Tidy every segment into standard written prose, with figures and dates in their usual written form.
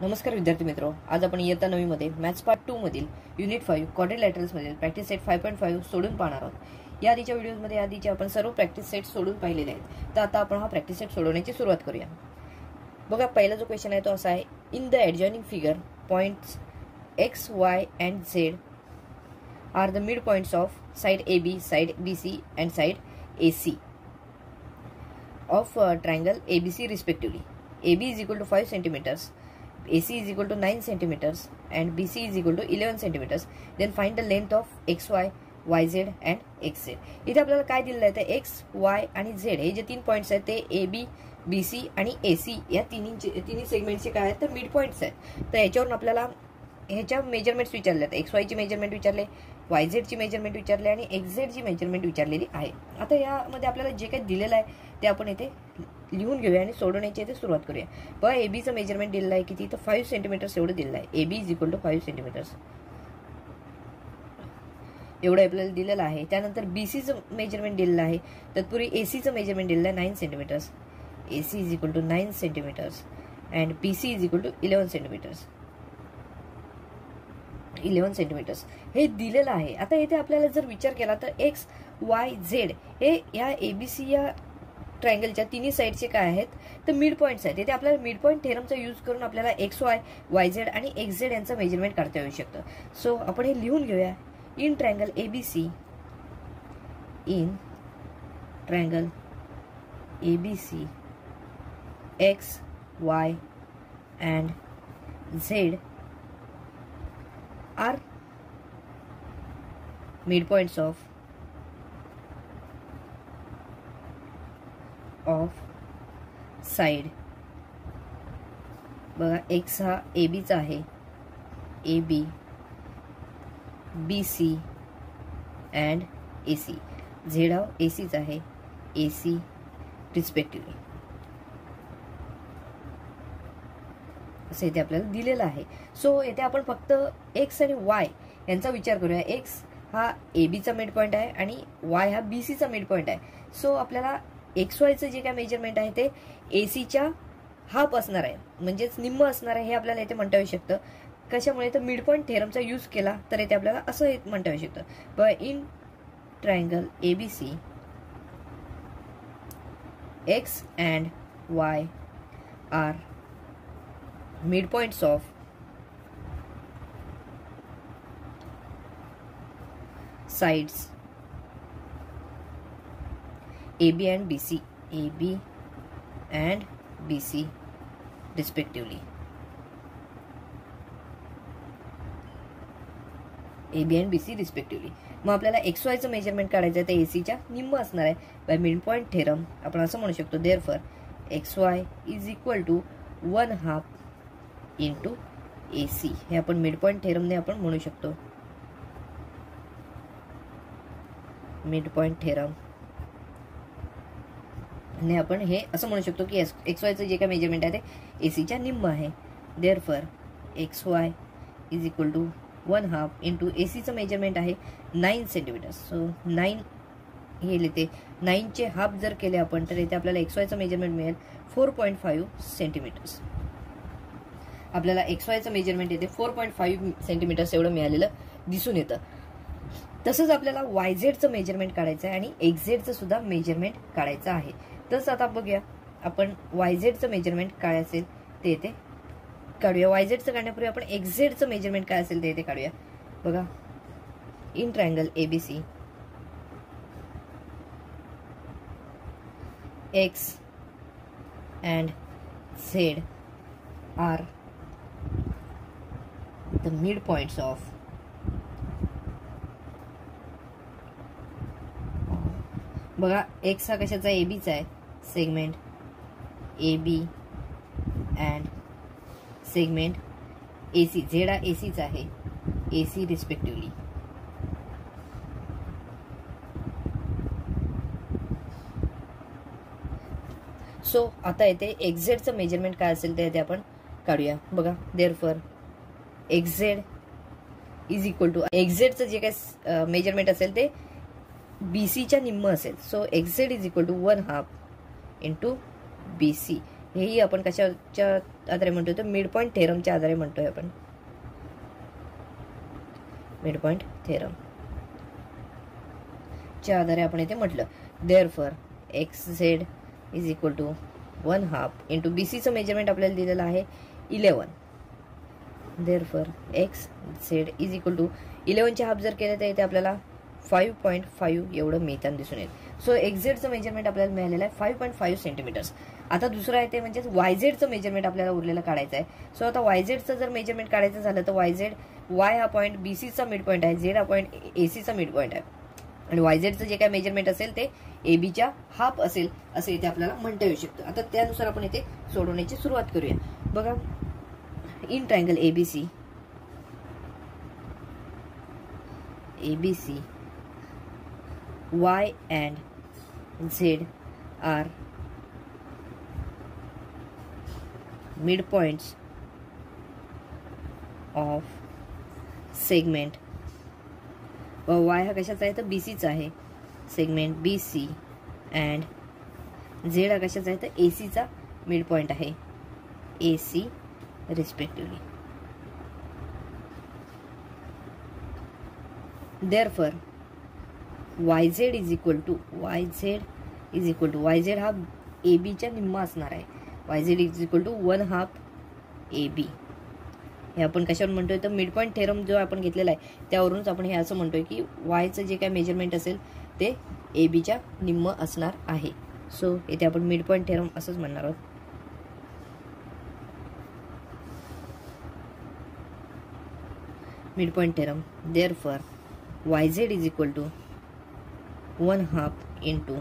नमस्कार विद्यार्थी मित्रो, आज आपण इयत्ता 9 मध्ये मॅथ्स पार्ट 2 मधील युनिट 5 क्वाड्रिलॅटरल्स मधील प्रॅक्टिस सेट 5.5 सोडून पाहणार आहोत। या आधीच्या व्हिडिओमध्ये आधीचे आपण सर्व प्रॅक्टिस सेट सोडून पाहिलेले आहेत। तर आता आपण हा प्रॅक्टिस सेट सोडवण्याची सुरुवात करूया। बघा, पहिला जो क्वेश्चन आहे तो असा आहे, in the adjoining figure points x, y and z are the midpoints of side AB, side BC and side AC of triangle ABC respectively. AB is equal to 5 centimeters, AC is equal to 9 centimeters and BC is equal to 11 centimeters. Then find the length of XY, YZ and XZ. इथे आपल्याला काय दिलेलं आहे, तर X, Y आणि Z हे जे तीन पॉइंट्स आहेत ते AB, BC आणि AC या तिन्ही सेगमेंटचे काय आहेत, तर मिड पॉइंट्स आहेत। तर याच्यावरून आपल्याला ह्याच्या मेजरमेंट्स विचारले आहेत। XY ची मेजरमेंट विचारले, YZ ची मेजरमेंट विचारले आणि XZ ची मेजरमेंट विचारलेली आहे। आता यामध्ये आपल्याला जे काही दिलेलं आहे ते आपण इथे लिहून घेऊया आणि सोडवण्याची इथे सुरुवात करूया। बघा, AB चं मेजरमेंट दिलेलं आहे किती, तर 5 सेंटीमीटर्स एवढं दिलेलं आहे। AB is equal to 5 centimetres एवढं आपल्याला दिलेलं आहे। त्यानंतर BC चं मेजरमेंट दिलेलं आहे, तत्पूर्वी AC चं मेजरमेंट दिलेलं आहे 9 सेंटीमीटर्स। AC is equal to 9 centimetres and BC is equal to 11 centimetres. 11 centimetres हे दिलेलं आहे। आता इथे आपल्याला जर विचार केला तर एक्स, वाय, झेड हे या ABC या ट्रायंगलच्या तिन्ही साइडचे काय आहेत, तर मिड पॉइंट्स आहेत। इथे आपल्याला मिड पॉइंट थेरमचा यूज करून आपल्याला XY, YZ आणि XZ यांचं मेजरमेंट काढता येऊ शकतं। सो आपण हे लिहून घेऊया, in triangle ABC, in triangle ABC X, Y and Z are midpoints of side। बघा, X हा AB चा आहे, AB, BC and AC, Z हा AC चा आहे, AC रिस्पेक्टिव्हली असं इथे आपल्याला दिलेलं आहे। सो इथे आपण फक्त X आणि Y यांचा विचार करूया। X हा AB चा मिड पॉइंट आहे आणि Y हा BC चा मिड पॉइंट आहे। सो आपल्याला XY चं जे काय मेजरमेंट आहे ते AC च्या हाफ असणार आहे, म्हणजेच निम्म असणार आहे, हे आपल्याला इथे म्हणता येऊ शकतं। कशामुळे, तर मिड पॉइंट थेरमचा यूज केला तर इथे आपल्याला असं म्हणता येऊ शकतं, बघा, in triangle ABC X and Y are midpoints of sides AB and BC, AB and BC respectively, AB and BC respectively। मग आपल्याला XY चं मेजरमेंट काढायचं आहे, तर AC च्या निम्म असणार आहे। बाय मिड पॉइंट थेरम आपण असं म्हणू शकतो, therefore XY is equal to 1/2 into AC। हे आपण मिड पॉइंट थेरमने आपण म्हणू शकतो, मिड पॉइंट थेरम ने आपण हे असं म्हणू शकतो की XY चं जे काय मेजरमेंट आहे ते AC च्या निम्म आहे। Therefore XY is equal to 1/2 into AC चं मेजरमेंट आहे 9 सेंटीमीटर्स। सो 9 हे लिहिते, 9 चे हाफ जर केले आपण तर इथे आपल्याला XY चं मेजरमेंट मिळेल 4.5 सेंटीमीटर्स। आपल्याला XY चं मेजरमेंट येते 4.5 सेंटीमीटर्स एवढं मिळालेलं दिसून येतं। तसंच आपल्याला YZ चं मेजरमेंट काढायचं आहे आणि XZ चं सुद्धा मेजरमेंट काढायचं आहे। तसं आता बघूया, आपण YZ चं मेजरमेंट काय असेल ते इथे काढूया। YZ चं काढण्यापूर्वी आपण XZ चं मेजरमेंट काय असेल ते इथे काढूया। बघा, in triangle ABC X and Z are the midpoints of बघा, X हा कशाचा, AB चा आहे, segment AB and segment AC, Z हा AC चा आहे, AC रिस्पेक्टिव्हली। सो आता इथे XZ चं मेजरमेंट काय असेल ते आपण काढूया। बघा, therefore XZ is equal to, XZ चं जे काय मेजरमेंट असेल ते BC च्या निम्म असेल। So XZ is equal to 1/2 into BC हेही आपण कशाच्या आधारे म्हणतोय तर मिड पॉईंट थेरमच्या आधारे म्हणतोय आपण. मिड पॉईंट थेरम च्या आधारे आपण इथे म्हटलं. Therefore XZ is equal to 1/2 into BCचं मेजरमेंट आपल्याला दिलेलं आहे 11. Therefore XZ is equal to 11चे हाफ जर केले तर इथे आपल्याला 5.5 एवढं मिळताना दिसून येईल. सो XZचं मेजरमेंट आपल्याला मिळालेलं आहे 5.5 सेंटीमीटर्स. आता दुसरं आहे ते म्हणजे YZचं मेजरमेंट आपल्याला उरलेलं काढायचं आहे. सो आता YZचं जर मेजरमेंट काढायचं झालं तर Y हा पॉईंट BCचा मिड पॉईंट आहे, Z हा पॉईंट ACचा मिड पॉईंट आहे आणि YZचं जे काय मेजरमेंट असेल ते ABच्या हाफ असेल असं इथे आपल्याला म्हणता येऊ शकतं. आता त्यानुसार आपण इथे सोडवण्याची सुरुवात करूया. बघा, in triangle ABC Y and Z are midpoints of segment. Y हा कशाचा आहे तर BCचा आहे, सेगमेंट BC, अँड Z हा कशाचा आहे तर ACचा मिड पॉइंट आहे, AC respectively. Therefore YZ is equal to YZ हा ABच्या निम्मा असणार आहे. YZ is equal to 1/2 AB. हे आपण कशावर म्हणतोय तर मिड पॉईंट थेरम जो आपण घेतलेला आहे त्यावरूनच आपण हे असं म्हणतोय की वायचं जे काय मेजरमेंट असेल ते ABच्या निम्म असणार आहे. सो इथे आपण मिड पॉईंट थेरम असंच म्हणणार आहोत. Mid point theorem. Therefore YZ is equal to 1/2 into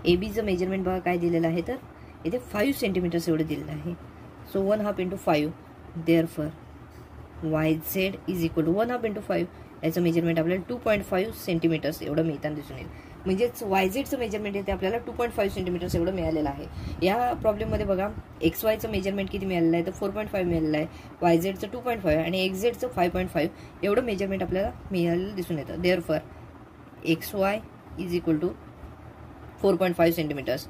ABचं मेजरमेंट बघा काय दिलेलं आहे तर इथे 5 सेंटीमीटर्स एवढं दिलेलं आहे. So 1/2 into 5. Therefore YZ is equal to 1/2 into 5 याचं मेजरमेंट आपल्याला 2.5 सेंटीमीटर्स एवढं मिळताना दिसून येईल. म्हणजेच YZचं मेजरमेंट येते आपल्याला 2.5 सेंटीमीटर्स एवढं मिळालेलं आहे. या प्रॉब्लेममध्ये बघा XYचं मेजरमेंट किती मिळालेलं आहे तर 4.5 मिळालेलं आहे, YZचं 2.5 आणि XZचं 5.5 एवढं मेजरमेंट आपल्याला मिळालेलं दिसून येतं. Therefore XY is equal to 4.5 centimetres.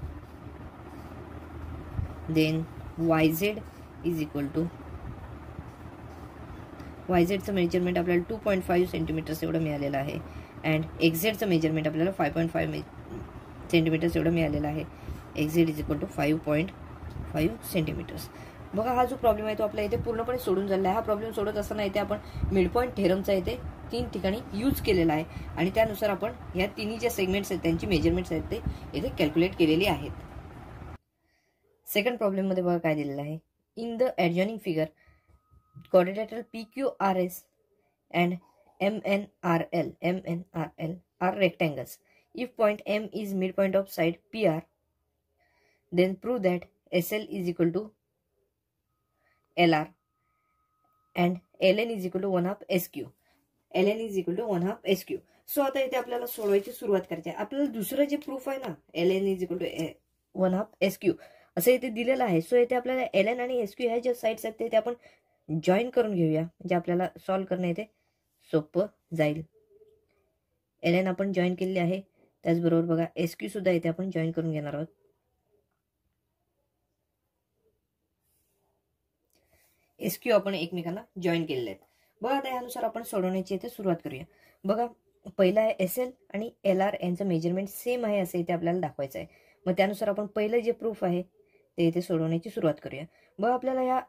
Then YZ is equal to YZचं मेजरमेंट आपल्याला 2.5 सेंटीमीटर्स एवढं मिळालेलं आहे अँड XZचं मेजरमेंट आपल्याला 5.5 सेंटीमीटर्स एवढं मिळालेलं आहे. XZ is equal to 5.5 centimetres. बघा, हा जो प्रॉब्लेम आहे तो आपल्या इथे पूर्णपणे सोडून झालेला आहे. हा प्रॉब्लेम सोडत असताना इथे आपण मिड पॉईंट थेरमचा इथे 3 ठिकाणी यूज केलेला आहे आणि त्यानुसार आपण ह्या तिन्ही ज्या सेगमेंट्स आहेत त्यांची मेजरमेंट्स आहेत ते इथे कॅल्क्युलेट केलेली आहेत. सेकंड प्रॉब्लेम मध्ये बघा काय दिलेलं आहे. In the adjoining figure quadrilateral PQRS and MNRL are rectangles. If point M is midpoint of side PR, then prove that SL is equal to LR and LN is equal to 1/2 SQ. LN is equal to 1/2 SQ. So आता इथे आपल्याला सोडवायची सुरुवात करायची आहे. आपल्याला दुसरं जे प्रूफ आहे ना LN is equal to 1/2 SQ असं इथे दिलेलं आहे. सो इथे आपल्याला LN आणि SQ ह्या ज्या साईड्स आहेत ते आपण जॉईन करून घेऊया म्हणजे आपल्याला सॉल्व्ह करणं इथे सोपं जाईल. LN आपण जॉईन केलेली आहे, त्याचबरोबर बघा SQ सुद्धा इथे आपण जॉईन करून घेणार आहोत. SQ आपण एकमेकांना जॉईन केलेले आहेत. बघा, आता यानुसार आपण सोडवण्याची इथे सुरुवात करूया. बघा, पहिला आहे SL आणि LR यांचं मेजरमेंट सेम आहे असं इथे आपल्याला दाखवायचं आहे. मग त्यानुसार आपण पहिलं जे प्रूफ आहे ते इथे सोडवण्याची सुरुवात करूया. बघा, आपल्याला ह्या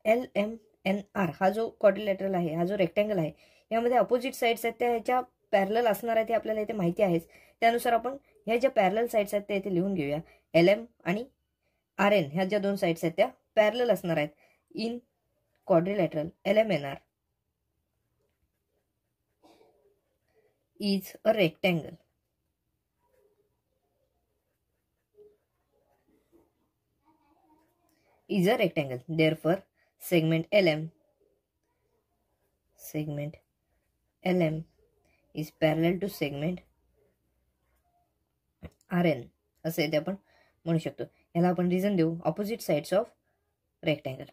LMNR हा जो क्वाड्रिलॅटरल आहे, हा जो रेक्टँगल आहे, यामध्ये अपोजिट साईड्स आहेत त्या ह्याच्या पॅरलल असणार आहे ते आपल्याला इथे माहिती आहेच. त्यानुसार आपण ह्या ज्या पॅरलल साईड्स आहेत त्या इथे लिहून घेऊया. LM आणि RN ह्या ज्या दोन साईड्स आहेत त्या पॅरलल असणार आहेत. In quadrilateral LMNR is a rectangle. Therefore, segment LM is parallel to segment RN असं इथे आपण म्हणू शकतो. याला आपण रिझन देऊ opposite sides of rectangle.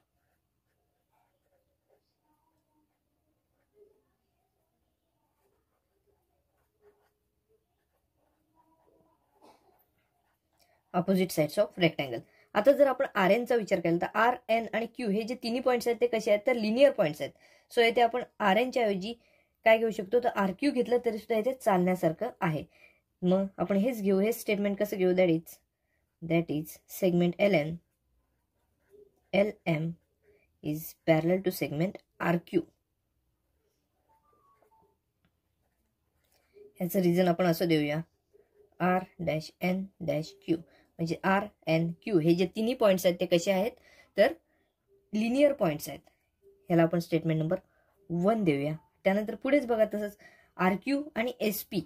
Opposite sides of rectangle. आता जर आपण आर एनचा विचार केला तर आर एन आणि क्यू हे जे तिन्ही पॉईंट्स आहेत ते कसे आहेत तर लिनियर पॉईंट्स आहेत. सो येथे आपण आर एनच्या ऐवजी काय घेऊ शकतो तर आर क्यू घेतलं तरी सुद्धा इथे चालण्यासारखं आहे. मग आपण हेच घेऊ, हे स्टेटमेंट कसं घेऊ, that is segment L M is parallel to segment R Q. याचं रिझन आपण असं देऊया, R dash N dash Q म्हणजे आर एन क्यू हे जे तिन्ही पॉईंट्स आहेत ते कसे आहेत तर लिनियर पॉईंट्स आहेत. ह्याला आपण स्टेटमेंट नंबर 1 देऊया. त्यानंतर पुढेच बघा तसंच आर क्यू आणि एस पी,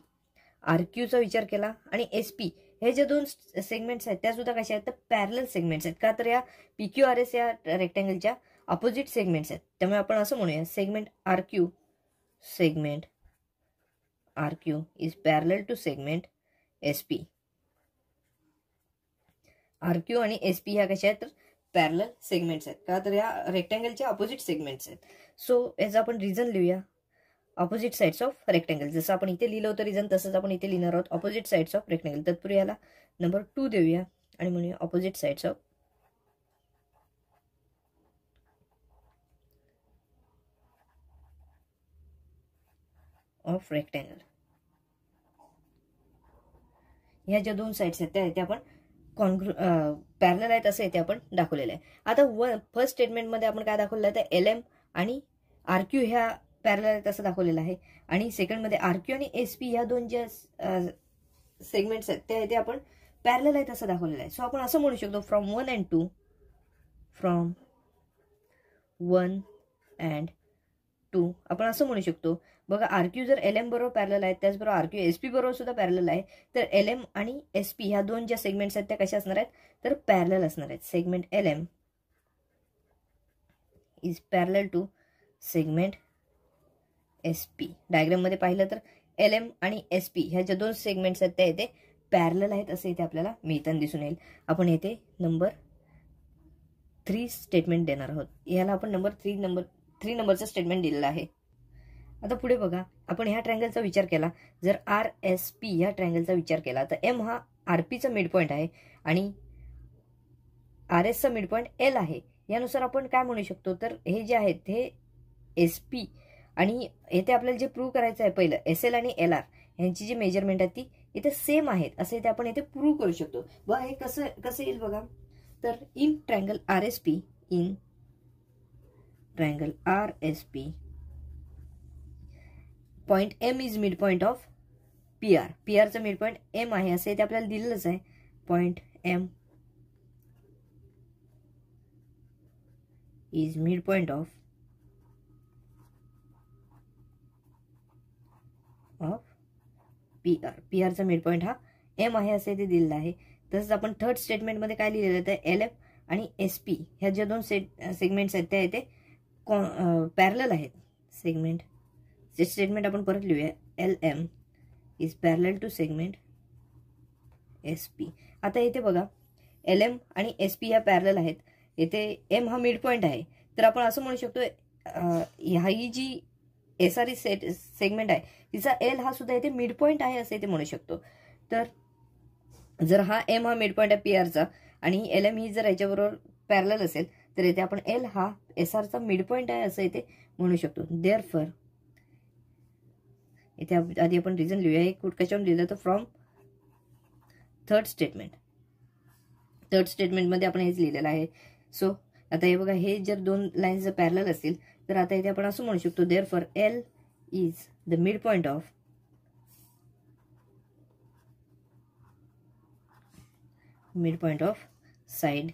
आर क्यूचा विचार केला आणि एस पी हे जे दोन सेगमेंट्स आहेत त्या सुद्धा कशा आहेत तर पॅरलल सेगमेंट्स आहेत. का तर या पी क्यू आर एस या रेक्टँगलच्या अपोजिट सेगमेंट्स आहेत. त्यामुळे आपण असं म्हणूया segment R Q is parallel to segment S P. R Q आणि एस पी ह्या कशा आहेत तर पॅरलल सेगमेंट्स आहेत. का तर या रेक्टँगलच्या अपोजिट सेगमेंट्स आहेत. सो याचं आपण रिझन लिहूया, ऑपोजिट साइड्स ऑफ रेक्टँगल. जसं आपण इथे लिहिलं होतं रिझन तसंच आपण इथे लिहिणार आहोत ऑपोजिट साइड्स ऑफ रेक्टँगल. तत्पूर्वी याला नंबर 2 देऊया आणि म्हणूया ऑपोजिट साइड्स ऑफ रेक्टँगल. ह्या ज्या दोन साइड्स आहेत त्या इथे आपण पॅरलल आहेत असं इथे आपण दाखवलेलं आहे. आता फर्स्ट स्टेटमेंटमध्ये आपण काय दाखवलेलं आहे तर एल एम आणि आर क्यू ह्या पॅरलल आहेत असं दाखवलेलं आहे. आणि सेकंडमध्ये आर क्यू आणि एस पी ह्या दोन ज्या सेगमेंट्स आहेत त्या इथे आपण पॅरलल आहेत असं दाखवलेलं आहे. सो आपण असं म्हणू शकतो फ्रॉम 1 and 2 आपण असं म्हणू शकतो. बघा आर क्यू जर एल एम बरोबर पॅरलल आहे त्याचबरोबर आर क्यू एस पी बरोबर सुद्धा पॅरलल आहे तर एल एम आणि एस पी ह्या दोन ज्या सेगमेंट्स आहेत त्या कशा असणार आहेत तर पॅरलल असणार आहेत. Segment L M is parallel to segment S P. डायग्राममध्ये पाहिलं तर एल एम आणि एस पी ह्या ज्या दोन सेगमेंट्स आहेत त्या इथे पॅरलल आहेत असं इथे आपल्याला मिळताना दिसून येईल. आपण येथे नंबर 3 स्टेटमेंट देणार आहोत. याला आपण नंबर 3 नंबरचं स्टेटमेंट दिलेलं आहे. आता पुढे बघा आपण ह्या ट्रायंगलचा विचार केला, जर आर एस पी ह्या ट्रायंगलचा विचार केला तर एम हा आर पीचा मिड पॉईंट आहे आणि आर एसचा मिड पॉईंट एल आहे. यानुसार आपण काय म्हणू शकतो तर हे जे आहेत हे एस पी आणि येथे आपल्याला जे प्रूव्ह करायचं आहे पहिलं एस एल आणि एल आर यांची जी मेजरमेंट आहे ती इथे सेम आहेत असं इथे आपण इथे प्रूव्ह करू शकतो. बघा हे कसं येईल बघा तर in triangle R S P point M is mid point of P R. P आरचं मिड पॉइंट एम आहे असं इथे आपल्याला दिलेलंच आहे. Point M is mid point of P R. P आरचा मिड पॉइंट हा एम आहे असं इथे दिलेलं आहे. तसंच आपण थर्ड स्टेटमेंटमध्ये काय लिहिलेलं आहे तर एल एफ आणि एस पी ह्या ज्या दोन सेगमेंट्स आहेत त्या इथे पॅरलल आहेत. स्टेटमेंट आपण परत लिहूया, L M is parallel to segment S P. आता इथे बघा एल एम आणि एस पी ह्या पॅरलल आहेत. इथे एम हा मिड पॉइंट आहे तर आपण असं म्हणू शकतो ही जी एस आर सेगमेंट आहे तिचा एल हा सुद्धा इथे मिड पॉइंट आहे असं इथे म्हणू शकतो. तर जर हा एम हा मिड पॉइंट आहे पी आरचा आणि एल एम ही जर याच्याबरोबर पॅरलल असेल तर इथे आपण एल हा एस आरचा मिड पॉइंट आहे असं इथे म्हणू शकतो. देअरफॉर इथे आधी आपण रिझन लिहूया. हे कशावरून लिहिलं तर फ्रॉम थर्ड स्टेटमेंटमध्ये आपण हेच लिहिलेलं आहे. सो आता हे बघा हे जर दोन लाईन्स जर पॅरलल असतील तर आता इथे आपण असं म्हणू शकतो therefore L is the mid point of side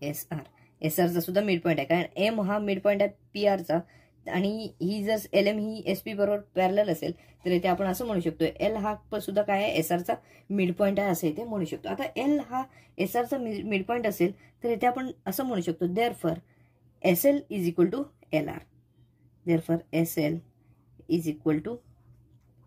S R. S आरचा सुद्धा मिड पॉइंट आहे कारण एम हा मिड पॉइंट आहे पी आरचा आणि ही जर एल एम ही एस पी बरोबर पॅरलल असेल तर इथे आपण असं म्हणू शकतो एल हा सुद्धा काय आहे एस आरचा मिड पॉइंट आहे असं इथे म्हणू शकतो. आता एल हा एस आरचा मिड पॉइंट असेल तर इथे आपण असं म्हणू शकतो therefore S L is equal to L R. Therefore S L is equal to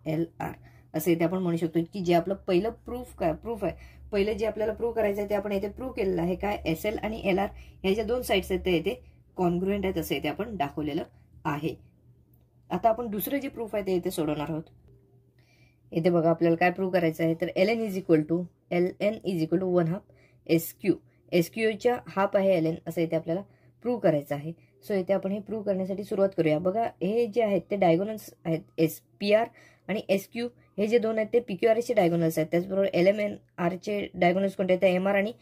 L R असं इथे आपण म्हणू शकतो की जे आपलं पहिलं प्रूफ आहे पहिलं जे आपल्याला प्रूव्ह करायचं आहे ते आपण इथे प्रूव्ह केलेलं आहे. काय एस एल आणि एल आर ह्या ज्या दोन साइड्स आहेत ते इथे कॉन्ग्रुएंट आहेत असं इथे आपण दाखवलेलं आहे. आता आपण दुसरं जे प्रूफ आहे ते इथे सोडवणार आहोत. इथे बघा आपल्याला काय प्रूव्ह करायचं आहे, तर ln is equal to 1/2 SQ. SQच्या हाफ आहे ln असं इथे आपल्याला प्रूव्ह करायचं आहे. सो इथे आपण हे प्रूव्ह करण्यासाठी सुरुवात करूया. बघा हे जे आहेत ते डायगोनल्स आहेत, PR आणि SQ हे जे दोन आहेत ते PQR चे डायगोनल्स आहेत. त्याचबरोबर LMNR चे डायगोनल्स कोणते आहेत, MR आणि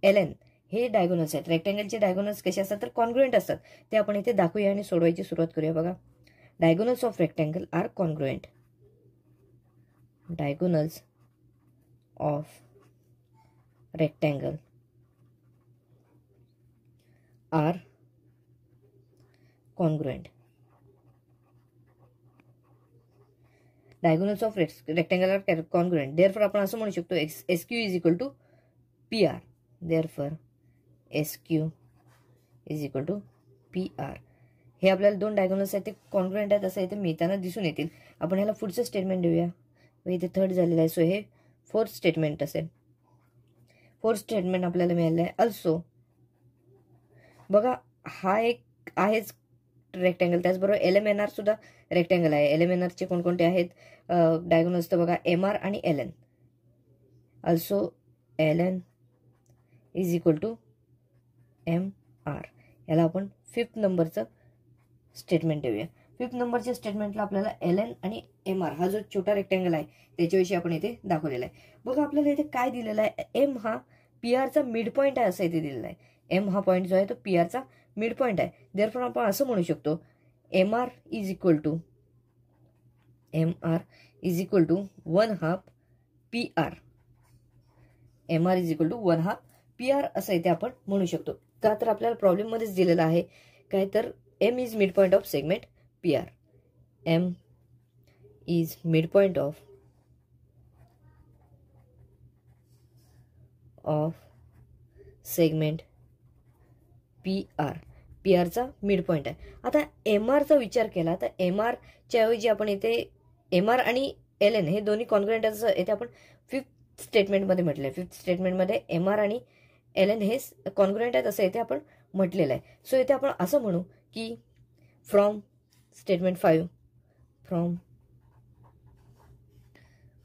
LN हे डायगोनल्स आहेत. रेक्टँगलचे डायगोनल्स कसे असतात, तर कॉन्ग्रुएंट असतात. ते आपण इथे दाखवूया आणि सोडवायची सुरुवात करूया. बघा diagonals of rectangle are congruent. Diagonals of rectangle are congruent. Diagonals of rectangle are congruent. Therefore आपण असं म्हणू शकतो SQ is equal to PR. Therefore SQ is equal to PR. हे आपल्याला दोन डायगोनल्स आहेत ते कॉन्ग्रुएंट आहेत असं इथे मिळताना दिसून येतील. आपण ह्याला पुढचं स्टेटमेंट देऊया. इथे थर्ड झालेलं आहे. सो हे फोर्थ स्टेटमेंट असेल. फोर्थ स्टेटमेंट आपल्याला मिळालं आहे. अल्सो बघा हा एक आहेच रेक्टँगल, त्याचबरोबर LMNR सुद्धा रेक्टँगल आहे. LMNR चे कोणकोणते आहेत डायगोनल्स, तर बघा MR आणि LN. Also LN is equal to MR. याला आपण 5th नंबरचं स्टेटमेंट देऊया. 5th नंबरच्या स्टेटमेंटला आपल्याला LN आणि MR हा जो छोटा रेक्टँगल आहे त्याच्याविषयी आपण इथे दाखवलेला आहे. बघा आपल्याला इथे काय दिलेलं आहे, M हा PRचा मिड पॉईंट आहे असं इथे दिलेलं आहे. M हा पॉईंट जो आहे तो PRचा मिड पॉईंट आहे. देअरफॉर आपण असं म्हणू शकतो MR is equal to 1/2 PR. MR is equal to 1/2 PR असं इथे आपण म्हणू शकतो. का तर आपल्याला प्रॉब्लेम मध्येच दिलेला आहे काय, तर M is mid point of segment PR. M is midpoint of segment PR. PR चा मिड पॉईंट आहे. आता MR चा विचार केला तर MR च्या ऐवजी आपण इथे MR आणि LN हे दोन्ही कॉन्ग्रुएंट असं इथे आपण 5th स्टेटमेंटमध्ये म्हटलंय. 5th स्टेटमेंटमध्ये MR आणि LN हे कॉन्ग्रुएंट आहेत असं इथे आपण म्हटलेलं आहे. सो इथे आपण असं म्हणू की from statement 5, from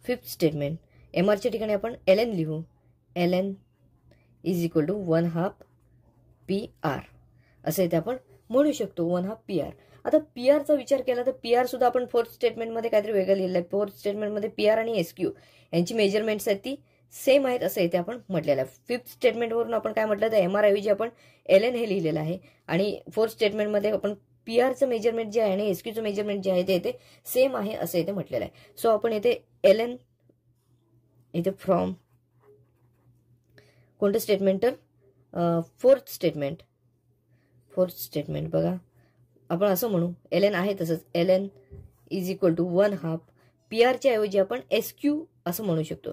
5th statement MR च्या ठिकाणी आपण LN लिहू. LN is equal to 1/2 PR असं इथे आपण म्हणू शकतो. 1/2 PR. आता PR चा विचार केला तर PR सुद्धा आपण 4th स्टेटमेंटमध्ये काहीतरी वेगळं लिहिलं आहे. 4th स्टेटमेंटमध्ये PR आणि SQ यांची मेजरमेंट्स आहेत ती सेम आहेत असं इथे आपण म्हटलेलं आहे. 5th स्टेटमेंटवरून आपण काय म्हटलं तर MR ऐवजी आपण LN हे लिहिलेलं आहे आणि 4th स्टेटमेंटमध्ये आपण PRचं मेजरमेंट जे आहे आणि SQचं मेजरमेंट जे आहे ते इथे सेम आहे असं इथे म्हटलेलं आहे. सो आपण इथे LN इथे फ्रॉम कोणतं स्टेटमेंट तर 4th स्टेटमेंट बघा आपण असं म्हणू LN आहे तसंच LN इज इक्वल टू 1/2 PRच्या ऐवजी आपण SQ असं म्हणू शकतो.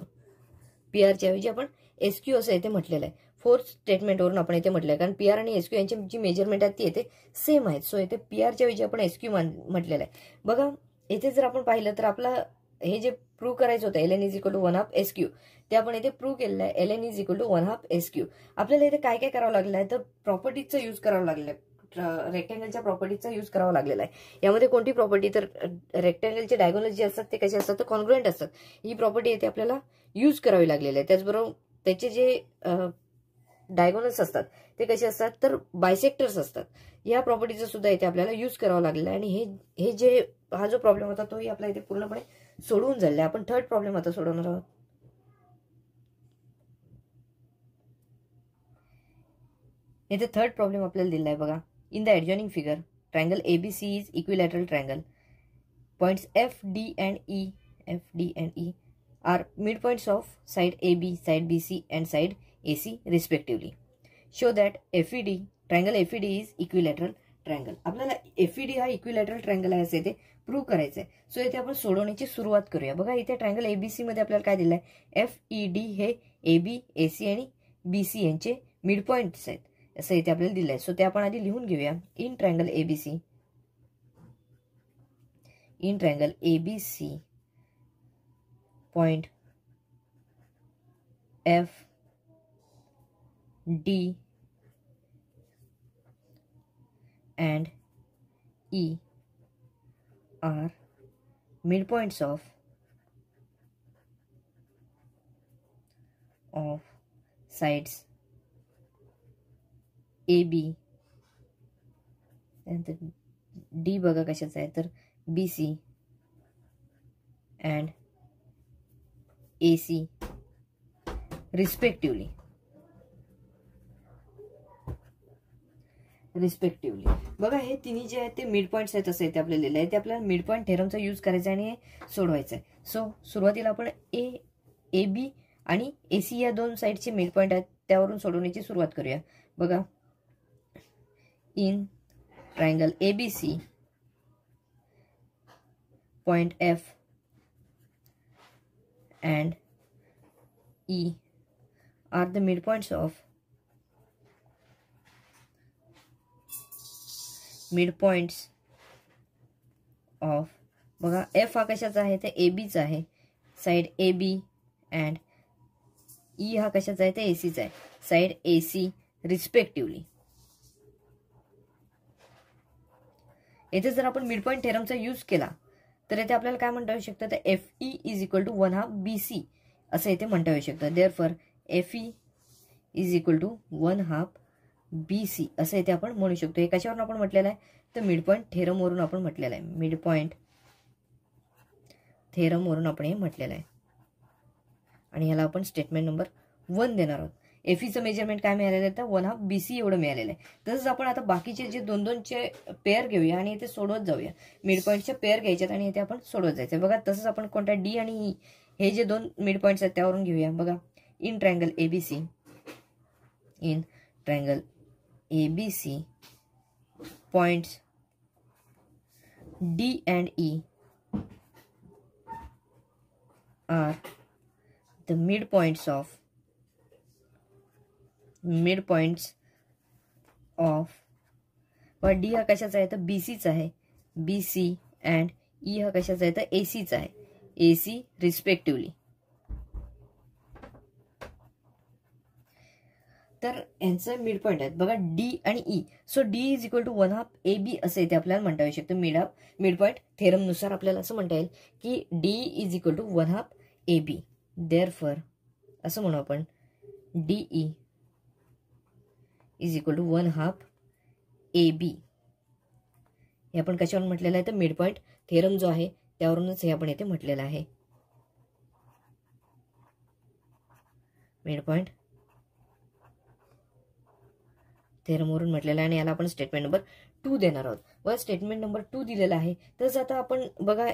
PRच्या ऐवजी आपण SQ असं इथे म्हटलेलं आहे. 4th स्टेटमेंटवरून आपण इथे म्हटलंय कारण PR आणि SQ यांची जी मेजरमेंट आहेत ती इथे सेम आहेत. सो इथे PRच्या ऐवजी आपण SQ म्हटलेलं आहे. बघा इथे जर आपण पाहिलं तर आपला हे जे प्रूव्ह करायचं होतं LN is equal to 1/2 SQ ते आपण इथे प्रूव्ह केलेलं आहे. LN is equal to 1/2 SQ. आपल्याला इथे काय काय करावं लागलं आहे तर प्रॉपर्टीजचा यूज करावं लागलं आहे. रेक्टँगलच्या प्रॉपर्टीजचा यूज करावा लागलेला आहे. यामध्ये कोणती प्रॉपर्टी तर रेक्टँगलचे डायगोनल जे असतात ते कसे असतात तर कॉन्ग्रुएंट असतात. ही प्रॉपर्टी इथे आपल्याला यूज करावी लागलेली आहे. त्याचबरोबर त्याचे जे डायगोनल्स असतात ते कसे असतात तर बायसेक्टर्स असतात. या प्रॉपर्टीचा सुद्धा इथे आपल्याला यूज करावा लागलेला आहे आणि हे जे हा जो प्रॉब्लेम होता तोही आपला इथे पूर्णपणे सोडवून झालेला आहे. आपण थर्ड प्रॉब्लेम आता सोडवणार आहोत. इथे थर्ड प्रॉब्लेम आपल्याला दिलेला आहे बघा. In the adjoining figure triangle ABC is equilateral triangle. Points FD and E are midpoints of side AB, side BC and side AC respectively. Show that triangle FED is equilateral triangle. आपल्याला FED हा equilateral triangle आहे असे इथे prove करायचं आहे. So इथे आपण सोडवण्याची सुरुवात करूया. बघा इथे ट्रायंगल ABC मध्ये आपल्याला काय दिलं आहे FED हे AB, AC आणि BC यांचे मिड पॉइंट्स आहेत असं इथे आपल्याला दिलं आहे. सो ते आपण आधी लिहून घेऊया. In triangle ABC point FD and E are midpoints of of sides A B, त्यानंतर डी बघा कशाचा आहे तर B C and A C respectively. बघा हे तिन्ही जे आहेत ते मिड पॉईंट्स आहेत असं इथे आपल्याला लिहिलं आहे. ते आपल्याला मिड पॉईंट थेरमचा यूज करायचा आहे आणि हे सोडवायचं आहे. सो सुरुवातीला आपण ए बी आणि ए सी या दोन साईडचे मिड पॉईंट आहेत त्यावरून सोडवण्याची सुरुवात करूया. बघा in triangle ABC point F and E are the midpoints of बघा F हा कशाचा आहे ते AB चा आहे, साइड AB अँड E हा कशाचा आहे ते AC चा आहे, साइड AC रिस्पेक्टिव्हली. येथे जर आपण मिड पॉईंट थेरमचा यूज केला तर येथे आपल्याला काय म्हणता येऊ शकतं तर FE is equal to 1/2 BC असं येथे म्हणता येऊ शकतं. Therefore FE is equal to 1/2 BC असं येथे आपण म्हणू शकतो. हे कशावरून आपण म्हटलेलं आहे तर मिड पॉईंट थेरमवरून आपण म्हटलेलं आहे. मिड पॉईंट थेरमवरून आपण हे म्हटलेलं आहे आणि ह्याला आपण स्टेटमेंट नंबर 1 देणार आहोत. एफईचं मेजरमेंट काय मिळालेलं आहे तर 1/2 BC एवढं मिळालेलं आहे. तसंच आपण आता बाकीचे जे 2-2चे पेअर घेऊया आणि इथे सोडवत जाऊया. मिड पॉईंटचे पेअर घ्यायच्यात आणि इथे आपण सोडवत जायचं. बघा तसंच आपण कोणत्या डी आणि ई हे जे दोन मिड पॉईंट्स आहेत त्यावरून घेऊया. बघा in triangle ABC points D and E are the midpoints of D हा कशाचा आहे तर BC चा आहे, BC and E हा कशाचा आहे तर AC चा आहे, AC रिस्पेक्टिव्हली. तर यांचं मिड पॉईंट आहेत बघा डी आणि E. So D is equal to 1/2 AB असं इथे आपल्याला म्हणता येऊ शकतं. मिड पॉईंट थेरमनुसार आपल्याला असं म्हणता येईल की D is equal to 1/2 AB. Therefore असं म्हणू आपण DE is equal to 1/2 AB. हे आपण कशावरून म्हटलेलं आहे तर मिड पॉईंट थेरम जो आहे त्यावरूनच हे आपण इथे म्हटलेलं आहे. मिड पॉईंट थेरमवरून म्हटलेलं आहे आणि याला आपण स्टेटमेंट नंबर 2 देणार आहोत. व स्टेटमेंट नंबर 2 दिलेला आहे. तसंच आता आपण बघा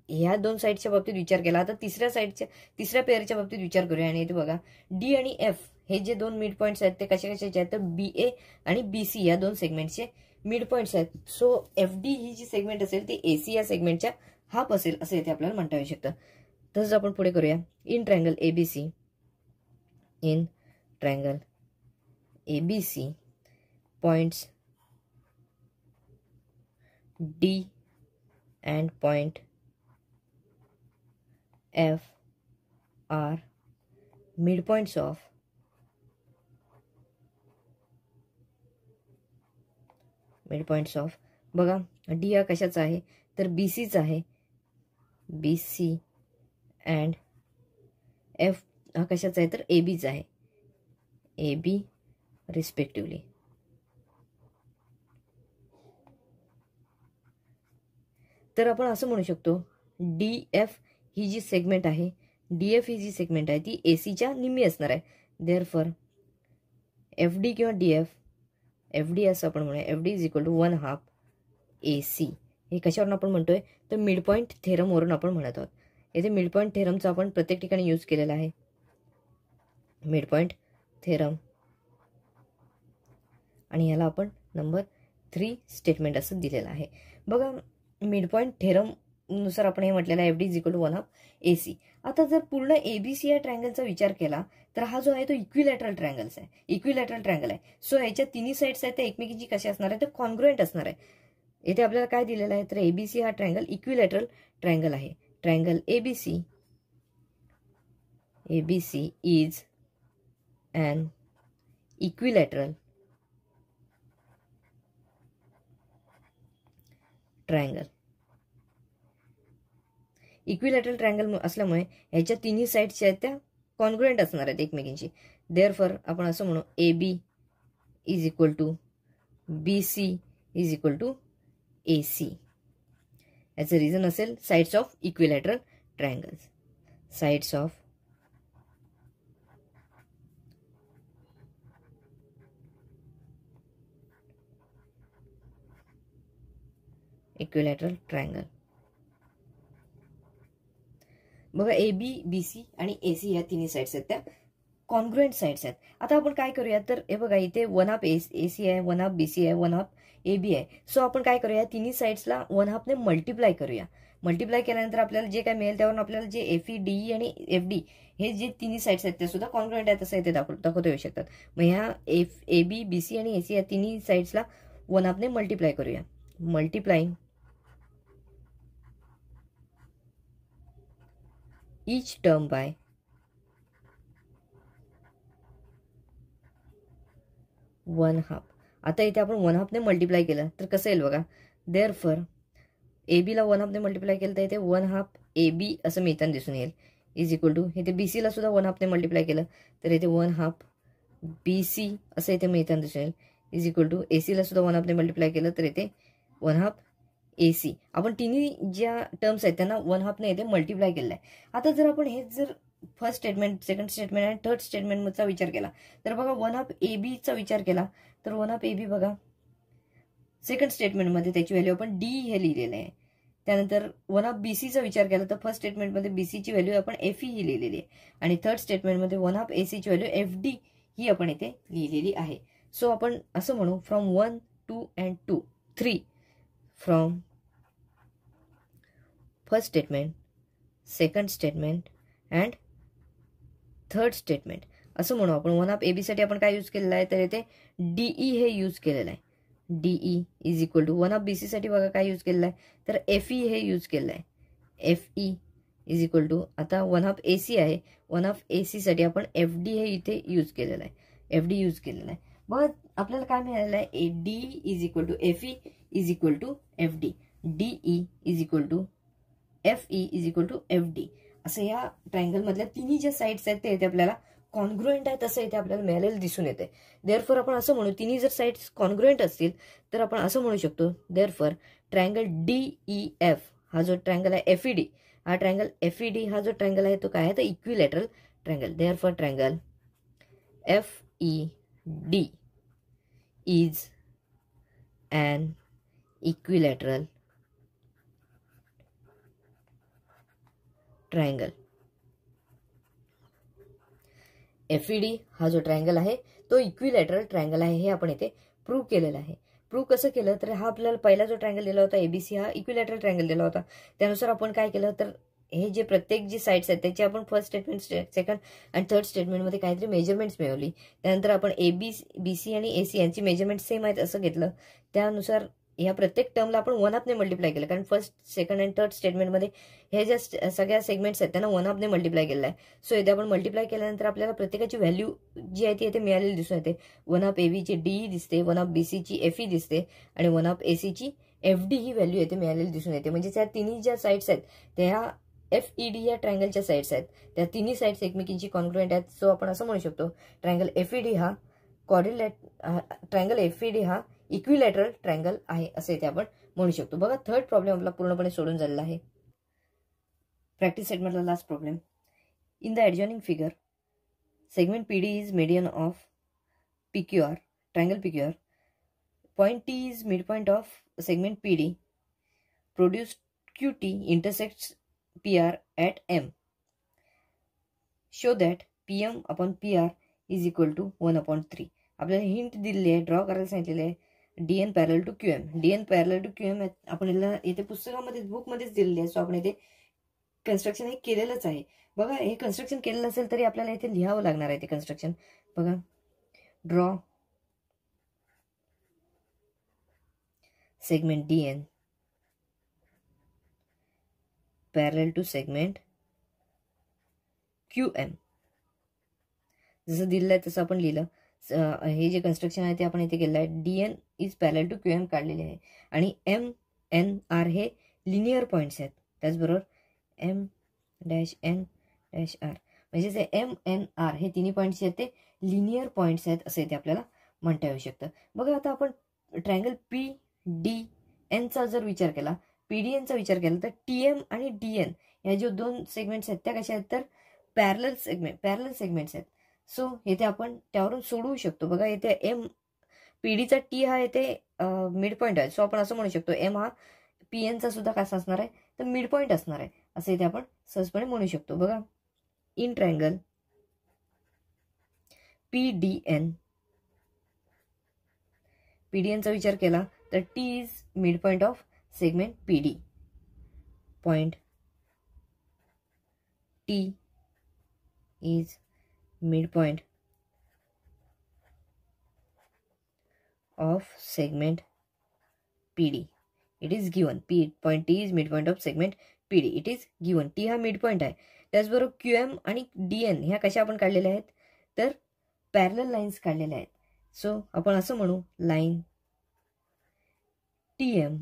ह्या दोन साईडच्या बाबतीत विचार केला. आता तिसऱ्या पेअरच्या बाबतीत विचार करूया आणि इथे बघा डी आणि एफ हे जे दोन मिड पॉईंट्स आहेत ते कशाचे आहेत तर BA आणि BC या दोन सेगमेंटचे मिड पॉईंट्स आहेत. सो FD ही जी सेगमेंट असेल ती AC या सेगमेंटच्या हाफ असेल असं इथे आपल्याला म्हणता येऊ शकतं. तसंच आपण पुढे करूया in triangle ABC points D and point F are midpoints of बघा डी हा कशाचा आहे तर BC चा आहे, BC and F हा कशाचा आहे तर AB चा आहे, AB रिस्पेक्टिव्हली. तर आपण असं म्हणू शकतो DF ही जी सेगमेंट आहे, DF ही जी सेगमेंट आहे ती ACच्या निम्मी असणार आहे. देअरफॉर FD किंवा DF, FD असं आपण म्हणूया FD is equal to 1/2 AC. हे कशावरून आपण म्हणतोय तर मिड पॉईंट थेरमवरून आपण म्हणत आहोत. येथे मिड पॉईंट थेरमचा आपण प्रत्येक ठिकाणी यूज केलेला आहे. मिड पॉईंट थेरम आणि याला आपण नंबर 3 स्टेटमेंट असं दिलेलं आहे. बघा मिड पॉईंट थेरम नुसार आपण हे म्हटलेलं आहे FD is equal to 1/2 AC. आता जर पूर्ण ABC या ट्रायंगलचा विचार केला तर हा जो आहे तो इक्विलॅटरल ट्रायंगल आहे. सो ह्याच्या तिन्ही साईड्स आहेत त्या एकमेकींची कशी असणार आहे तर कॉन्ग्रुएंट असणार आहे. इथे आपल्याला काय दिलेलं आहे तर ABC हा ट्रायंगल इक्विलॅटरल ट्रायंगल आहे. Triangle ABC is an equilateral triangle. Equilateral triangle असल्यामुळे ह्याच्या तिन्ही साईड्स आहेत त्या कॉन्ग्रुएंट असणार आहेत एकमेकींची. देअरफॉर आपण असं म्हणू AB is equal to BC is equal to AC. याचं रिझन असेल sides of equilateral triangles. Sides of equilateral triangle. बघा AB, BC आणि AC या तिन्ही साइड्स आहेत त्या कॉन्ग्रुएंट साइड्स आहेत. आता आपण काय करूया तर हे बघा इथे 1/2 AC आहे, 1/2 BC आहे, 1/2 AB आहे. सो आपण काय करूया तिन्ही साइड्सला 1/2 ने मल्टिप्लाय करूया. मल्टिप्लाय केल्यानंतर आपल्याला जे काय मिळेल त्यावरून आपल्याला जे FE, DE आणि FD हे जे तिन्ही साइड्स आहेत ते सुद्धा कॉन्ग्रुएंट आहेत असं इथे दाखवता येऊ शकतात. मग ह्या AB, BC आणि AC या तिन्ही साइड्सला 1/2 ने मल्टिप्लाय करूया. Multiplying each term by 1/2. आता इथे आपण 1/2 ने मल्टिप्लाय केलं तर कसं येईल बघा. देअरफॉर AB ला 1/2 ने मल्टिप्लाय केलं तर इथे 1/2 AB असं मिळताना दिसून येईल इज इक्वल टू इथे BC ला सुद्धा 1/2 ने मल्टिप्लाय केलं तर इथे 1/2 BC असं इथे मिळताना दिसून येईल इज इक्वल टू AC ला सुद्धा 1/2 ने मल्टिप्लाय केलं तर इथे 1/2 AC. आपण तिन्ही ज्या टर्म्स आहेत त्यांना 1/2 ने इथे मल्टिप्लाय केलेलं आहे. आता जर आपण हे जर फर्स्ट स्टेटमेंट, सेकंड स्टेटमेंट आणि थर्ड स्टेटमेंटचा विचार केला तर बघा 1/2 AB चा विचार केला तर 1/2 AB बघा सेकंड स्टेटमेंटमध्ये त्याची व्हॅल्यू आपण D हे लिहिलेलं आहे. त्यानंतर 1/2 BC चा विचार केला तर फर्स्ट स्टेटमेंटमध्ये BC ची व्हॅल्यू आपण FE ही लिहिलेली आहे आणि थर्ड स्टेटमेंटमध्ये 1/2 AC ची व्हॅल्यू FD ही आपण इथे लिहिलेली आहे. सो आपण असं म्हणू from 1, 2 and 2, 3 from first statement, second statement and third statement असं म्हणू आपण. 1/2 AB साठी आपण काय यूज केलेलं आहे तर इथे DE हे यूज केलेलं आहे. DE is equal to 1/2 BC साठी बघा काय यूज केलेलं आहे तर FE हे यूज केलेलं आहे. FE इज इक्वल टू आता 1/2 AC आहे, 1/2 AC साठी आपण FD हे इथे यूज केलेलं आहे. FD यूज केलेलं आहे. मग आपल्याला काय मिळालेलं आहे DE is equal to FE is equal to FD. DE is equal to FE is equal to FD असं या ट्रायंगल मधल्या तिन्ही ज्या साइड्स आहेत ते आपल्याला कॉन्ग्रुएंट आहेत असं इथे आपल्याला मिळालेलं दिसून येते. देअरफॉर आपण असं म्हणू तिन्ही जर साइड्स कॉन्ग्रुएंट असतील तर आपण असं म्हणू शकतो देअरफॉर ट्रायंगल DEF हा जो ट्रायंगल आहे FED हा ट्रायंगल FED हा जो ट्रायंगल आहे तो काय आहे तर equilateral triangle. Therefore triangle FED is an equilateral triangle. FED हा जो ट्रायंगल आहे तो इक्विलॅटरल ट्रायंगल आहे हे आपण इथे प्रूव्ह केलेलं आहे. प्रूव्ह कसं केलं तर हा आपल्याला पहिला जो ट्रायंगल दिला होता ABC हा इक्विलॅटरल ट्रायंगल दिला होता. त्यानुसार आपण काय केलं तर हे जे प्रत्येक जी साइड्स आहेत त्याची आपण फर्स्ट स्टेटमेंट, सेकंड आणि थर्ड स्टेटमेंटमध्ये काहीतरी मेजरमेंट्स मिळवली. त्यानंतर आपण AB, BC आणि AC यांची मेजरमेंट सेम आहेत असं घेतलं. त्यानुसार या प्रत्येक टर्मला आपण 1/2 ने मल्टिप्लाय केलं कारण फर्स्ट, सेकंड आणि थर्ड स्टेटमेंटमध्ये हे ज्या सगळ्या सेगमेंट्स आहेत त्यांना 1/2 ने मल्टिप्लाय केलेलं आहे. सो इथे आपण मल्टिप्लाय केल्यानंतर आपल्याला प्रत्येकाची व्हॅल्यू जी आहे ती इथे मिळालेली दिसून येते. 1/2 AB ची DE दिसते, 1/2 BC ची FE दिसते आणि 1/2 AC ची FD ही व्हॅल्यू इथे मिळालेली दिसून येते. म्हणजे त्या तिन्ही ज्या साइड्स आहेत त्या FED या ट्रायंगलच्या साइड्स आहेत त्या तिन्ही साइड्स एकमेकींची कॉन्ग्रुएंट आहेत. सो आपण असं म्हणू शकतो ट्रायंगल FED हा ट्रायंगल FED हा इक्विलॅटरल ट्रायंगल आहे असे इथे आपण म्हणू शकतो. बघा थर्ड प्रॉब्लेम आपला पूर्णपणे सोडून झालेला आहे. प्रॅक्टिस सेटमधला last problem. In the adjoining figure segment PD is median of PQR, triangle PQR. Point T is midpoint of segment PD. Produce QT intersects PR at M. Show that PM upon PR is equal to 1/3. आपल्याला hint दिलेली आहे, draw करायला सांगितलेलं आहे DN पॅरल to QM. DN पॅरल to QM आपण इथे पुस्तकामध्ये बुकमध्येच दिलेली आहे. सो आपण इथे कन्स्ट्रक्शन हे केलेलंच आहे. बघा हे कन्स्ट्रक्शन केलेलं असेल तरी आपल्याला इथे लिहावं लागणार आहे ते कन्स्ट्रक्शन. बघा draw segment DN parallel to segment QM. जसं दिलेलं आहे तसं आपण लिहिलं. हे जे कन्स्ट्रक्शन आहे ते आपण इथे केलेलं आहे. DN is parallel to QM काढलेले आहे आणि MNR हे लिनियर पॉइंट्स आहेत. त्याचबरोबर M-N-R म्हणजे जे MNR हे तिन्ही पॉईंट्स आहेत ते लिनियर पॉईंट्स आहेत असे ते आपल्याला म्हणता येऊ शकतं. बघा आता आपण ट्रायंगल PDNचा जर विचार केला, PDNचा विचार केला तर TM आणि DN या जो दोन सेगमेंट्स आहेत त्या कशा आहेत तर पॅरलल सेगमेंट्स आहेत. सो येथे आपण त्यावरून सोडवू शकतो. बघा येथे PDचा T हा येथे मिड पॉईंट आहे. सो आपण असं म्हणू शकतो M हा PNचा सुद्धा कसा असणार आहे तर मिड पॉईंट असणार आहे असे इथे आपण सहजपणे म्हणू शकतो. बघा इन ट्रायंगल PDNचा विचार केला तर T is mid point of segment PD. Point T is midpoint of segment PD. It is given. Point T is midpoint of segment PD. It is given. T हा midpoint आहे. त्याचबरोबर QM आणि DN ह्या कशा आपण काढलेल्या आहेत तर पॅरलल लाईन्स काढलेल्या आहेत. सो आपण असं म्हणू line TM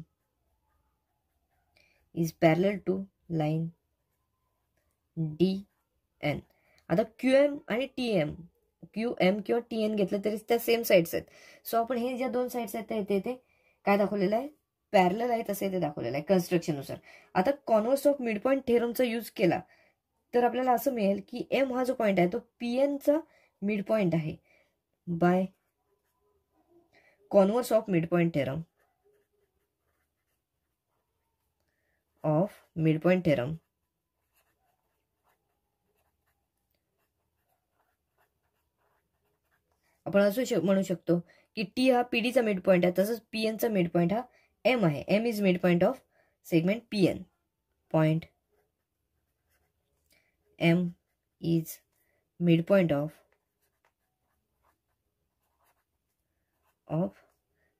is parallel to line DN. आता QM आणि TM QM किंवा TN घेतलं तरी त्या सेम साइड्स आहेत. सो आपण हे ज्या दोन साइड्स आहेत ते काय दाखवलेलं आहे पॅरलल आहेत असे ते दाखवलेलं आहे कन्स्ट्रक्शननुसार. आता converse of mid point थेरमचा use केला तर आपल्याला असं मिळेल की M हा जो पॉईंट आहे तो PNचा मिड पॉईंट आहे by converse of mid point theorem आपण असं म्हणू शकतो की T हा PDचा मिड पॉईंट आहे तसंच PNचा मिड पॉईंट हा M आहे. M is mid point of segment PN. Point M is mid point of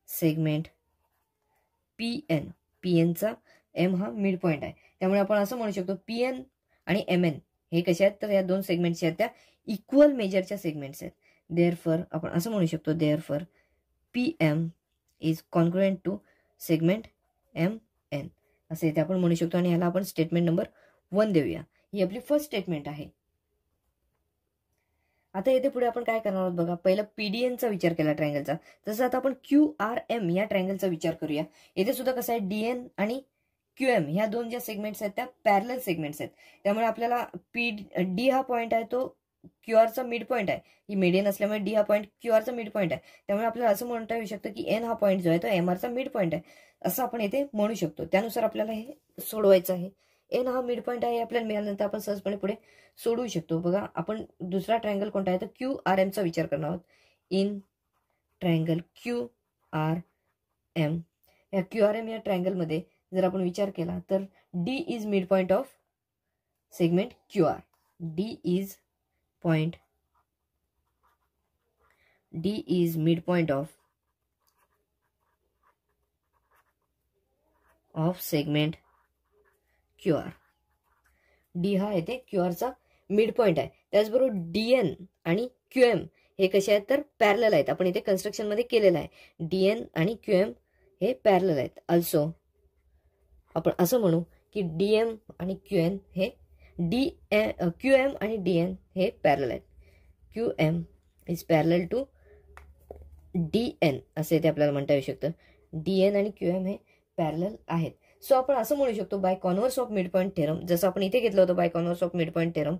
segment PN. PNचा M हा मिड पॉईंट आहे. त्यामुळे आपण असं म्हणू शकतो PN आणि MN हे कसे आहेत तर या दोन सेगमेंट्स आहेत त्या इक्वल मेजरच्या सेगमेंट्स आहेत. देअरफॉर आपण असं म्हणू शकतो therefore PM is congruent to segment MN असे इथे आपण म्हणू शकतो. आणि ह्याला आपण स्टेटमेंट नंबर 1 देऊया. ही आपली फर्स्ट स्टेटमेंट आहे. आता येथे पुढे आपण काय करणार आहोत बघा. पहिला PDNचा विचार केला ट्रायंगलचा तसं आता आपण QRM या ट्रायंगलचा विचार करूया. येथे सुद्धा कसं आहे DN आणि QM ह्या दोन ज्या सेगमेंट्स आहेत त्या पॅरलल सेगमेंट्स आहेत. त्यामुळे आपल्याला D हा पॉईंट आहे तो QRचा मिड पॉईंट आहे. ही मीडियन असल्यामुळे D हा पॉईंट QRचा मिड पॉईंट आहे. त्यामुळे आपल्याला असं म्हणता येऊ शकतं की N हा पॉईंट जो आहे तो MRचा मिड पॉईंट आहे असं आपण येथे म्हणू शकतो. त्यानुसार आपल्याला हे सोडवायचं आहे. N हा मिड पॉईंट आहे आपल्याला मिळाल्यानंतर आपण सहजपणे पुढे सोडवू शकतो. बघा आपण दुसरा ट्रायंगल कोणता आहे तर QRMचा विचार करणार आहोत. इन ट्रायंगल QRM या QRM या ट्रायंगलमध्ये जर आपण विचार केला तर D is mid point of segment QR. D is mid point of segment QR. D हा येथे QRचा मिड पॉईंट आहे. त्याचबरोबर DN आणि QM हे कसे आहेत तर पॅरलल आहेत. आपण इथे कन्स्ट्रक्शन मध्ये केलेलं आहे. DN आणि QM हे पॅरलल आहेत. अल्सो आपण असं म्हणू की DM आणि QM हे QM आणि DN हे पॅरलल आहेत. QM is parallel to DN असे ते आपल्याला म्हणता येऊ शकतं. DN आणि QM हे पॅरलल आहेत. सो आपण असं म्हणू शकतो by converse of mid point theorem जसं आपण इथे घेतलं होतं by converse of mid point theorem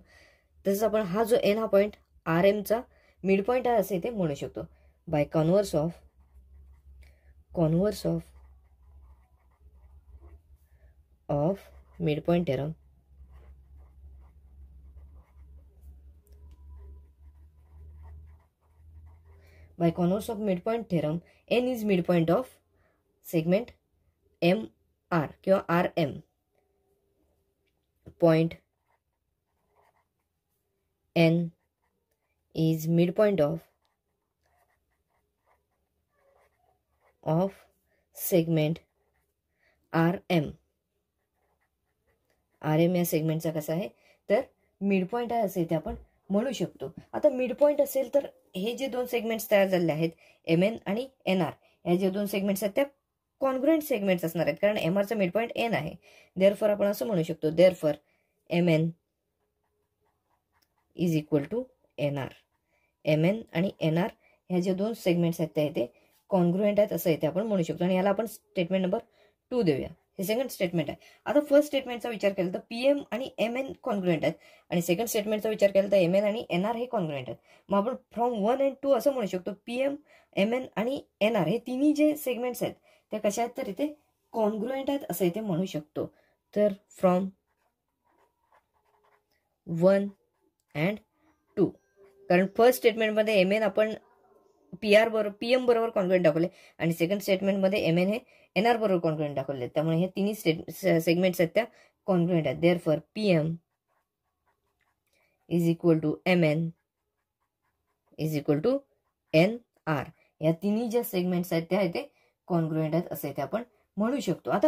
तसंच आपण हा जो N हा पॉईंट RMचा मिड पॉईंट आहे असे इथे म्हणू शकतो. By converse of mid point theorem by converse of midpoint theorem N is midpoint of segment MR किंवा RM. Point N is midpoint of segment RM. RM या सेगमेंटचा कसा आहे तर मिड पॉईंट आहे असे इथे आपण म्हणू शकतो. आता मिड पॉईंट असेल तर हे जे दोन सेगमेंट्स तयार झालेले आहेत MN आणि NR या जे दोन सेगमेंट्स आहेत त्या कॉन्ग्रुएंट सेगमेंट्स असणार आहेत कारण MRचा मिड पॉईंट N आहे. देअरफॉर आपण असं म्हणू शकतो therefore MN is equal to NR. MN आणि NR ह्या जे दोन सेगमेंट्स आहेत त्या इथे कॉन्ग्रुएंट आहेत असं इथे आपण म्हणू शकतो. आणि याला आपण स्टेटमेंट नंबर 2 देऊया. हे सेकंड स्टेटमेंट आहे. आता फर्स्ट स्टेटमेंटचा विचार केला तर PM आणि MN कॉन्ग्रुएंट आहेत आणि सेकंड स्टेटमेंटचा विचार केला तर MN आणि NR हे कॉन्ग्रुएंट आहेत. मग आपण फ्रॉम 1 and 2 असं म्हणू शकतो PM, MN आणि NR हे तिन्ही जे सेगमेंट्स आहेत ते कशा आहेत तर इथे कॉन्ग्रुएंट आहेत असं इथे म्हणू शकतो. तर फ्रॉम 1 and 2, कारण फर्स्ट स्टेटमेंटमध्ये MN आपण PM बरोबर कॉन्ग्रुएंट दाखवले आणि सेकंड स्टेटमेंटमध्ये MN हे NR बरोबर कॉन्ग्रुएंट दाखवले. त्यामुळे हे तिन्ही सेगमेंट्स आहेत त्या कॉन्ग्रुएंट आहेत. Therefore PM is equal to MN is equal to NR. या तिन्ही ज्या सेगमेंट्स आहेत त्या इथे कॉन्ग्रुएंट आहेत असं इथे आपण म्हणू शकतो. आता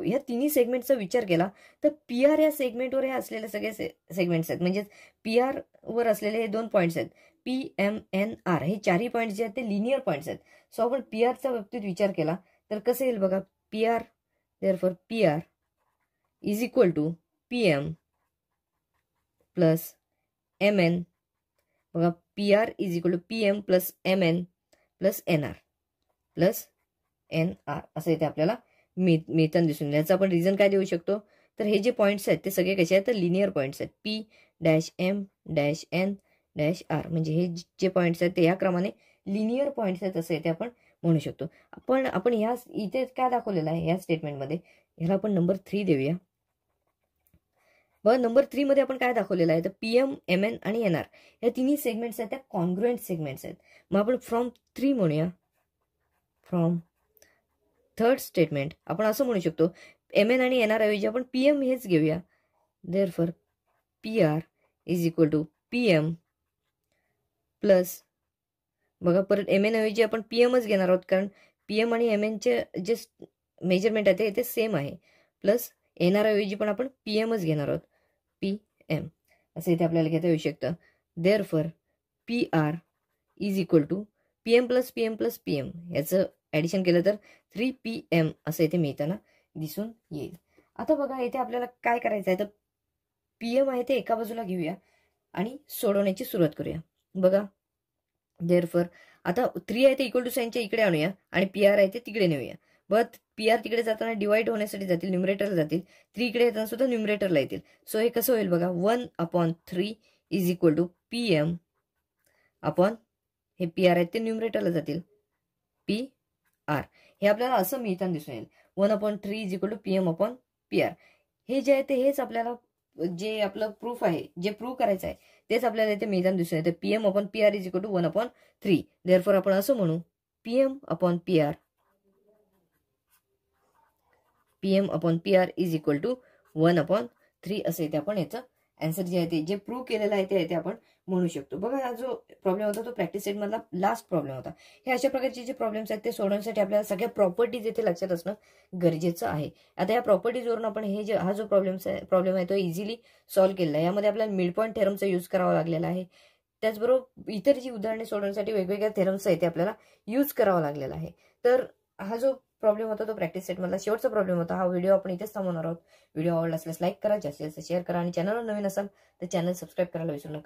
या तिन्ही सेगमेंटचा विचार केला तर PR या सेगमेंटवर हे असलेले सगळे सेगमेंट्स आहेत. म्हणजे PR वर असलेले हे 2 पॉईंट्स आहेत PMNR. हे चारही पॉईंट्स जे आहेत ते लिनियर पॉईंट्स आहेत. सो आपण PRच्या बाबतीत विचार केला तर कसं येईल बघा. PR therefore PR is equal to PM plus MN. बघा PR is equal to PM plus MN plus NR plus NR असं इथे आपल्याला मिळताना दिसून. याचं आपण रिझन काय देऊ शकतो तर हे जे पॉईंट्स आहेत ते सगळे कसे आहेत तर लिनियर पॉईंट्स आहेत. P-M-N-R म्हणजे हे जे पॉईंट्स आहेत ते या क्रमाने लिनियर पॉईंट्स आहेत असं इथे आपण म्हणू शकतो. आपण ह्या इथे काय दाखवलेलं आहे या स्टेटमेंटमध्ये ह्याला आपण नंबर 3 देऊया. बघा नंबर 3 मध्ये आपण काय दाखवलेलं आहे तर PM, MN आणि NR या तिन्ही सेगमेंट्स आहेत त्या कॉन्ग्रुएंट सेगमेंट्स आहेत. मग आपण फ्रॉम 3 म्हणूया. फ्रॉम थर्ड स्टेटमेंट आपण असं म्हणू शकतो MN आणि NR ऐवजी आपण PM हेच घेऊया. Therefore PR is equal to PM plus बघा परत MN ऐवजी आपण PMच घेणार आहोत कारण PM आणि MN चे जे मेजरमेंट आहे ते सेम आहे. प्लस NR ऐवजी पण आपण PMच घेणार आहोत. PM असं इथे आपल्याला घेता येऊ शकतं. Therefore PR is equal to PM plus PM plus PM याचं ॲडिशन केलं तर 3PM असं इथे मिळताना दिसून येईल. आता बघा इथे आपल्याला काय करायचं आहे तर PM आहे ते एका बाजूला घेऊया आणि सोडवण्याची सुरुवात करूया. बघा देअरफॉर आता 3 आहे ते इक्वल टू साईनच्या इकडे आणूया आणि PR आहे ते तिकडे नेऊया. बघा PR तिकडे जाताना डिवाइड होण्यासाठी जातील, न्यूमरेटरला जातील. 3 इकडे येताना सुद्धा न्यूमरेटरला येतील. सो हे कसं होईल बघा 1/3 is equal to PM upon हे PR आहेत ते न्यूमरेटरला जातील PR. हे आपल्याला असं मिळताना दिसून येईल 1/3 is equal to PM upon PR. हे जे आहे ते हेच आपल्याला जे आपलं प्रूफ आहे जे प्रूव्ह करायचं आहे तेच आपल्याला इथे मिळताना दिसून येते. PM upon PR is equal to 1/3. Therefore आपण असं म्हणू PM upon PR is equal to 1/3 असं इथे आपण याचं आन्सर जे आहे ते जे प्रूव्ह केलेलं आहे ते आपण म्हणू शकतो. बघा हा जो प्रॉब्लेम होता तो प्रॅक्टिस सेट मधला लास्ट प्रॉब्लेम होता. हे अशा प्रकारचे जे प्रॉब्लेम्स आहेत ते सोडवण्यासाठी आपल्याला सगळ्या प्रॉपर्टीज इथे लक्षात असणं गरजेचं आहे. आता या प्रॉपर्टीजवरून आपण हा जो प्रॉब्लेम आहे तो इझिली सॉल्व्ह केलेला आहे. यामध्ये आपल्याला मिड पॉईंट थेरमचा यूज करावा लागलेला आहे. त्याचबरोबर इतर जी उदाहरणे सोडवण्यासाठी वेगवेगळ्या थेरम्स आहेत ते आपल्याला यूज करावा लागलेला आहे. तर हा जो प्रॉब्लेम होता तो प्रॅक्टिस सेट मधला शेवटचा प्रॉब्लेम होता. हा व्हिडिओ आपण इथेच थांबवणार आहोत. व्हिडिओ आवडला असल्यास लाईक करा, जास्तीत जास्त शेअर करा आणि चॅनलवर नवीन असाल तर चॅनल सबस्क्राईब करायला विसरू नका.